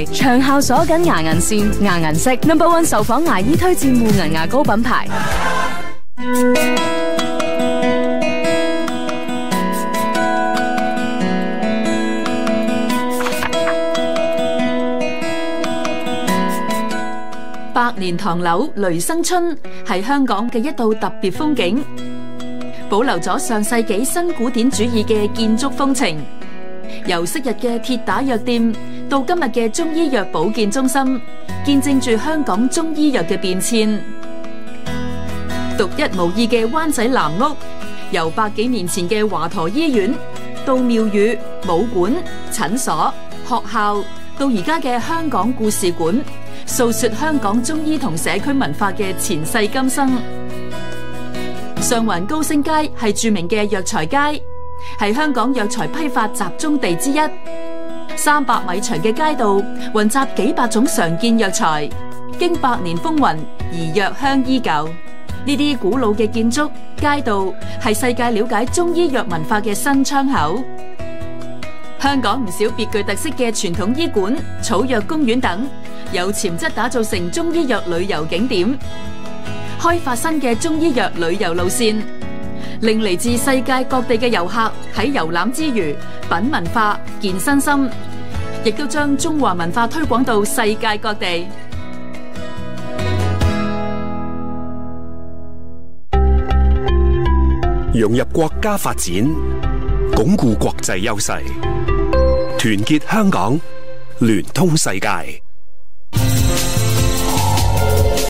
長效鎖緊牙齦線、牙齦色 ，No.1 受訪牙醫推薦護齦牙膏品牌。百年唐樓雷生春係香港嘅一道特別風景，保留咗上世紀新古典主義嘅建築風情。由昔日嘅鐵打藥店到今日嘅中醫藥保健中心，見證住香港中醫藥嘅變遷。獨一無二嘅灣仔藍屋，由百幾年前嘅華佗醫院到廟宇、武館、診所、學校，到而家嘅香港故事館，訴說香港中醫同社區文化嘅前世今生。上環高升街係著名嘅藥材街，係香港藥材批發集中地之一。300米長嘅街道，混雜幾百種常見藥材，經百年風雲而藥香依舊。呢啲古老嘅建築街道，係世界了解中醫藥文化嘅新窗口。香港唔少別具特色嘅傳統醫館、草藥公園等，有潛質打造成中醫藥旅遊景點，開發新嘅中醫藥旅遊路線，令嚟自世界各地嘅遊客喺遊覽之餘品文化、健身心，亦都將中華文化推廣到世界各地。融入國家發展，鞏固國際優勢，團結香港，聯通世界。